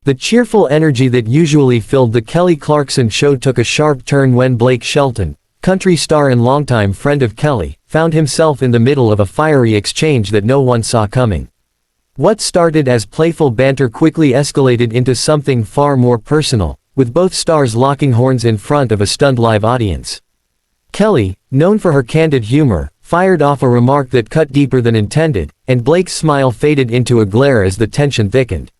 The cheerful energy that usually filled the Kelly Clarkson show took a sharp turn when Blake Shelton, country star and longtime friend of Kelly, found himself in the middle of a fiery exchange that no one saw coming. What started as playful banter quickly escalated into something far more personal, with both stars locking horns in front of a stunned live audience. Kelly, known for her candid humor, fired off a remark that cut deeper than intended, and Blake's smile faded into a glare as the tension thickened.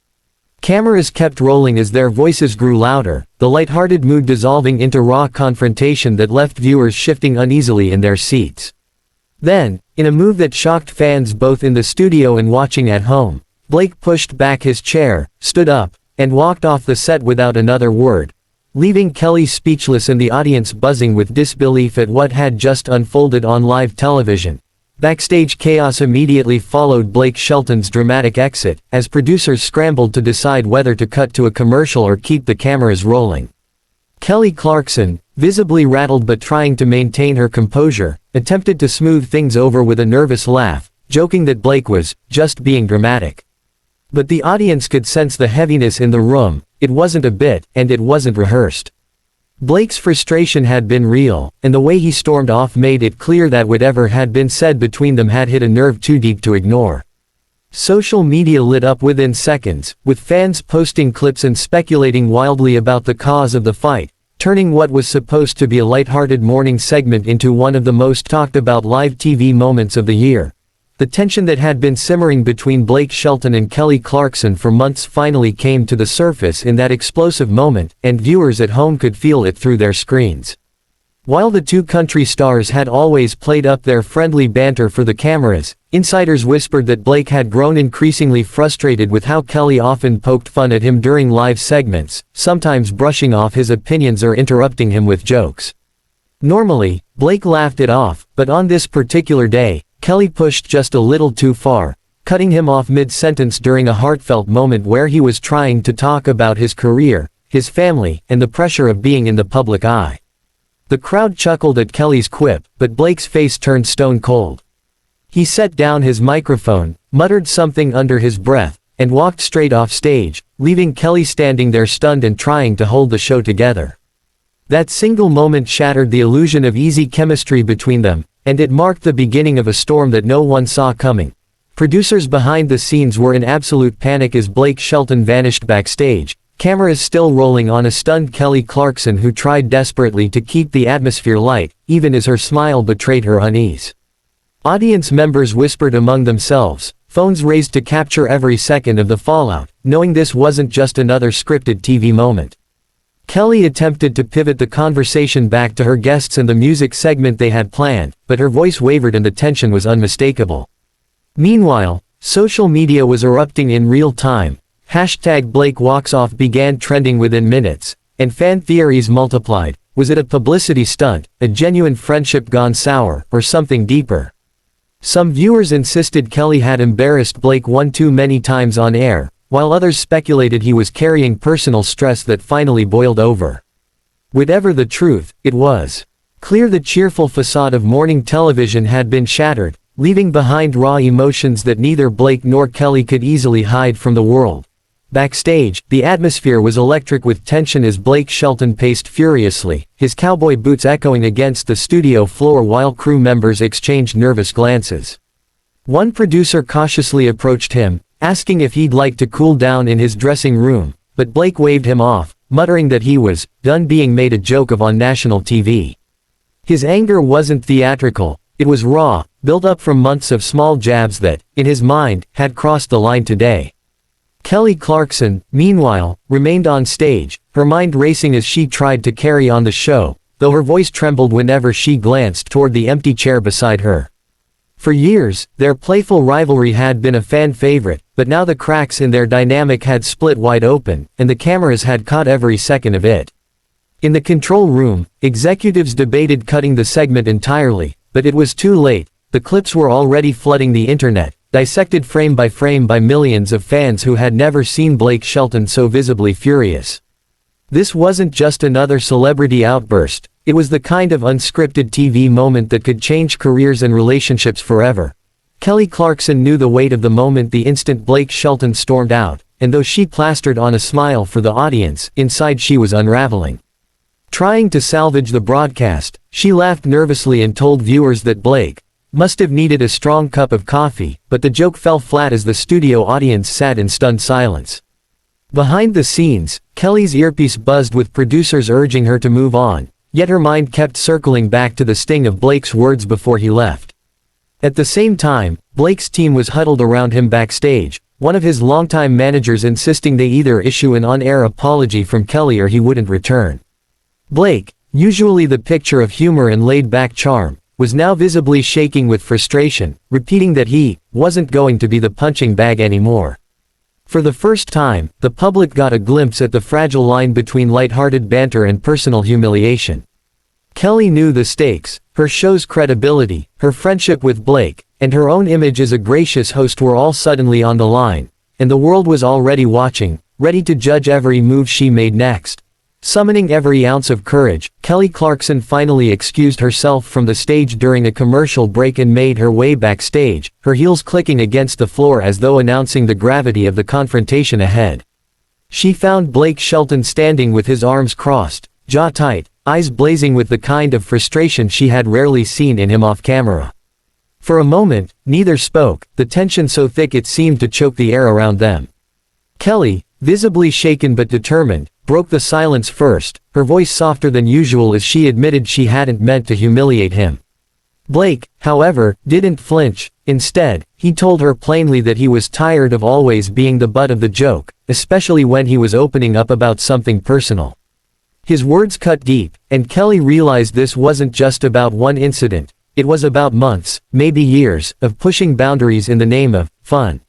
Cameras kept rolling as their voices grew louder, the lighthearted mood dissolving into raw confrontation that left viewers shifting uneasily in their seats. Then, in a move that shocked fans both in the studio and watching at home, Blake pushed back his chair, stood up, and walked off the set without another word, leaving Kelly speechless and the audience buzzing with disbelief at what had just unfolded on live television. Backstage chaos immediately followed Blake Shelton's dramatic exit, as producers scrambled to decide whether to cut to a commercial or keep the cameras rolling. Kelly Clarkson, visibly rattled but trying to maintain her composure, attempted to smooth things over with a nervous laugh, joking that Blake was just being dramatic. But the audience could sense the heaviness in the room. It wasn't a bit, and it wasn't rehearsed. Blake's frustration had been real, and the way he stormed off made it clear that whatever had been said between them had hit a nerve too deep to ignore. Social media lit up within seconds, with fans posting clips and speculating wildly about the cause of the fight, turning what was supposed to be a lighthearted morning segment into one of the most talked about live TV moments of the year. The tension that had been simmering between Blake Shelton and Kelly Clarkson for months finally came to the surface in that explosive moment, and viewers at home could feel it through their screens. While the two country stars had always played up their friendly banter for the cameras, insiders whispered that Blake had grown increasingly frustrated with how Kelly often poked fun at him during live segments, sometimes brushing off his opinions or interrupting him with jokes. Normally, Blake laughed it off, but on this particular day, Kelly pushed just a little too far, cutting him off mid-sentence during a heartfelt moment where he was trying to talk about his career, his family, and the pressure of being in the public eye. The crowd chuckled at Kelly's quip, but Blake's face turned stone cold. He set down his microphone, muttered something under his breath, and walked straight off stage, leaving Kelly standing there stunned and trying to hold the show together. That single moment shattered the illusion of easy chemistry between them, and it marked the beginning of a storm that no one saw coming. Producers behind the scenes were in absolute panic as Blake Shelton vanished backstage, cameras still rolling on a stunned Kelly Clarkson who tried desperately to keep the atmosphere light, even as her smile betrayed her unease. Audience members whispered among themselves, phones raised to capture every second of the fallout, knowing this wasn't just another scripted TV moment. Kelly attempted to pivot the conversation back to her guests and the music segment they had planned, but her voice wavered and the tension was unmistakable. Meanwhile, social media was erupting in real time. #BlakeWalksOff began trending within minutes, and fan theories multiplied. Was it a publicity stunt, a genuine friendship gone sour, or something deeper? Some viewers insisted Kelly had embarrassed Blake one too many times on air, while others speculated he was carrying personal stress that finally boiled over. Whatever the truth, it was clear the cheerful facade of morning television had been shattered, leaving behind raw emotions that neither Blake nor Kelly could easily hide from the world. Backstage, the atmosphere was electric with tension as Blake Shelton paced furiously, his cowboy boots echoing against the studio floor while crew members exchanged nervous glances. One producer cautiously approached him, asking if he'd like to cool down in his dressing room, but Blake waved him off, muttering that he was done being made a joke of on national TV. His anger wasn't theatrical, it was raw, built up from months of small jabs that, in his mind, had crossed the line today. Kelly Clarkson, meanwhile, remained on stage, her mind racing as she tried to carry on the show, though her voice trembled whenever she glanced toward the empty chair beside her. For years, their playful rivalry had been a fan favorite, but now the cracks in their dynamic had split wide open, and the cameras had caught every second of it. In the control room, executives debated cutting the segment entirely, but it was too late. The clips were already flooding the internet, dissected frame by millions of fans who had never seen Blake Shelton so visibly furious. This wasn't just another celebrity outburst, it was the kind of unscripted TV moment that could change careers and relationships forever. Kelly Clarkson knew the weight of the moment the instant Blake Shelton stormed out, and though she plastered on a smile for the audience, inside she was unraveling. Trying to salvage the broadcast, she laughed nervously and told viewers that Blake must have needed a strong cup of coffee, but the joke fell flat as the studio audience sat in stunned silence. Behind the scenes, Kelly's earpiece buzzed with producers urging her to move on, yet her mind kept circling back to the sting of Blake's words before he left. At the same time, Blake's team was huddled around him backstage, one of his longtime managers insisting they either issue an on-air apology from Kelly or he wouldn't return. Blake, usually the picture of humor and laid-back charm, was now visibly shaking with frustration, repeating that he wasn't going to be the punching bag anymore. For the first time, the public got a glimpse at the fragile line between lighthearted banter and personal humiliation. Kelly knew the stakes: her show's credibility, her friendship with Blake, and her own image as a gracious host were all suddenly on the line, and the world was already watching, ready to judge every move she made next. Summoning every ounce of courage, Kelly Clarkson finally excused herself from the stage during a commercial break and made her way backstage, her heels clicking against the floor as though announcing the gravity of the confrontation ahead. She found Blake Shelton standing with his arms crossed, jaw tight, eyes blazing with the kind of frustration she had rarely seen in him off camera. For a moment, neither spoke, the tension so thick it seemed to choke the air around them. Kelly, visibly shaken but determined, broke the silence first, her voice softer than usual as she admitted she hadn't meant to humiliate him. Blake, however, didn't flinch. Instead, he told her plainly that he was tired of always being the butt of the joke, especially when he was opening up about something personal. His words cut deep, and Kelly realized this wasn't just about one incident, it was about months, maybe years, of pushing boundaries in the name of fun.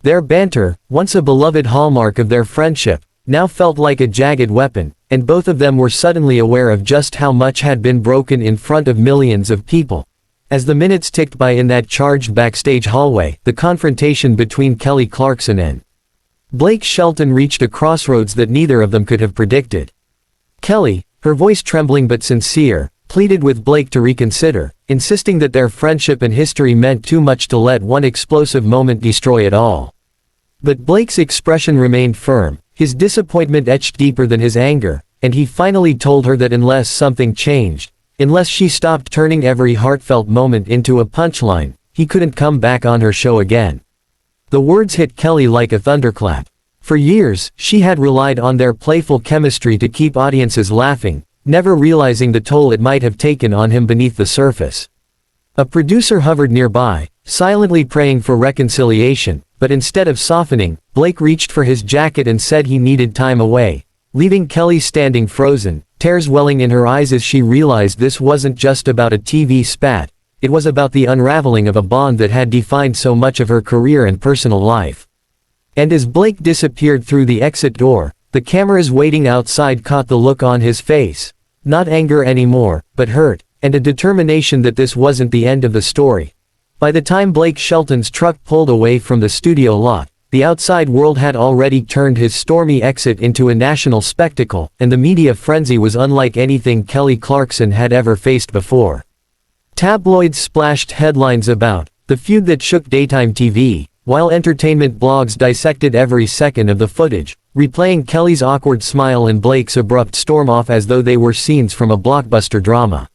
Their banter, once a beloved hallmark of their friendship, now felt like a jagged weapon, and both of them were suddenly aware of just how much had been broken in front of millions of people. As the minutes ticked by in that charged backstage hallway, the confrontation between Kelly Clarkson and Blake Shelton reached a crossroads that neither of them could have predicted. Kelly, her voice trembling but sincere, pleaded with Blake to reconsider, insisting that their friendship and history meant too much to let one explosive moment destroy it all. But Blake's expression remained firm, his disappointment etched deeper than his anger, and he finally told her that unless something changed, unless she stopped turning every heartfelt moment into a punchline, he couldn't come back on her show again. The words hit Kelly like a thunderclap. For years, she had relied on their playful chemistry to keep audiences laughing, never realizing the toll it might have taken on him beneath the surface. A producer hovered nearby, silently praying for reconciliation, but instead of softening, Blake reached for his jacket and said he needed time away, leaving Kelly standing frozen, tears welling in her eyes as she realized this wasn't just about a TV spat, it was about the unraveling of a bond that had defined so much of her career and personal life. And as Blake disappeared through the exit door, the cameras waiting outside caught the look on his face. Not anger anymore, but hurt, and a determination that this wasn't the end of the story. By the time Blake Shelton's truck pulled away from the studio lot, the outside world had already turned his stormy exit into a national spectacle, and the media frenzy was unlike anything Kelly Clarkson had ever faced before. Tabloids splashed headlines about the feud that shook daytime TV, while entertainment blogs dissected every second of the footage, replaying Kelly's awkward smile and Blake's abrupt storm off as though they were scenes from a blockbuster drama.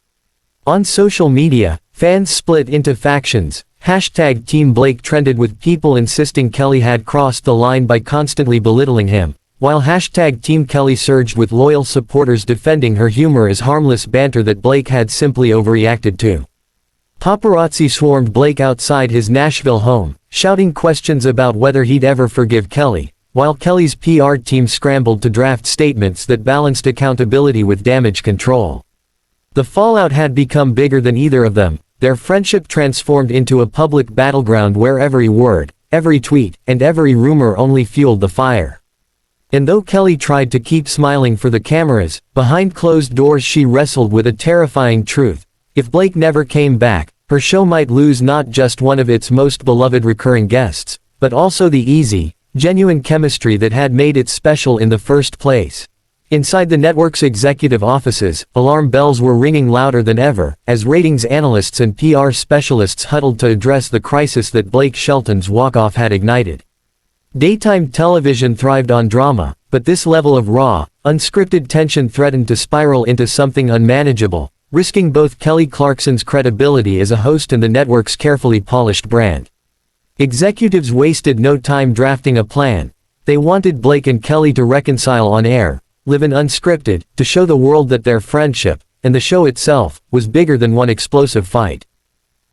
On social media, fans split into factions. Hashtag Team Blake trended with people insisting Kelly had crossed the line by constantly belittling him, while hashtag Team Kelly surged with loyal supporters defending her humor as harmless banter that Blake had simply overreacted to. Paparazzi swarmed Blake outside his Nashville home, shouting questions about whether he'd ever forgive Kelly, while Kelly's PR team scrambled to draft statements that balanced accountability with damage control. The fallout had become bigger than either of them. Their friendship transformed into a public battleground where every word, every tweet, and every rumor only fueled the fire. And though Kelly tried to keep smiling for the cameras, behind closed doors she wrestled with a terrifying truth. If Blake never came back, her show might lose not just one of its most beloved recurring guests, but also the easy, genuine chemistry that had made it special in the first place. Inside the network's executive offices, alarm bells were ringing louder than ever, as ratings analysts and PR specialists huddled to address the crisis that Blake Shelton's walk-off had ignited. Daytime television thrived on drama, but this level of raw, unscripted tension threatened to spiral into something unmanageable, risking both Kelly Clarkson's credibility as a host and the network's carefully polished brand. Executives wasted no time drafting a plan. They wanted Blake and Kelly to reconcile on air, live in unscripted, to show the world that their friendship, and the show itself, was bigger than one explosive fight.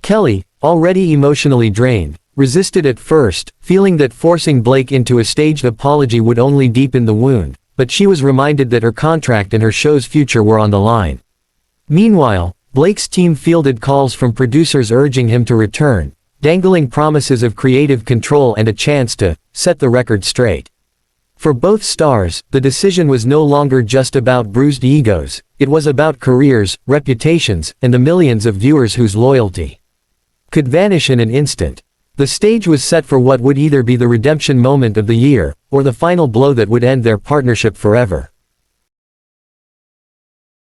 Kelly, already emotionally drained, resisted at first, feeling that forcing Blake into a staged apology would only deepen the wound, but she was reminded that her contract and her show's future were on the line. Meanwhile, Blake's team fielded calls from producers urging him to return, dangling promises of creative control and a chance to set the record straight. For both stars, the decision was no longer just about bruised egos, it was about careers, reputations, and the millions of viewers whose loyalty could vanish in an instant. The stage was set for what would either be the redemption moment of the year, or the final blow that would end their partnership forever.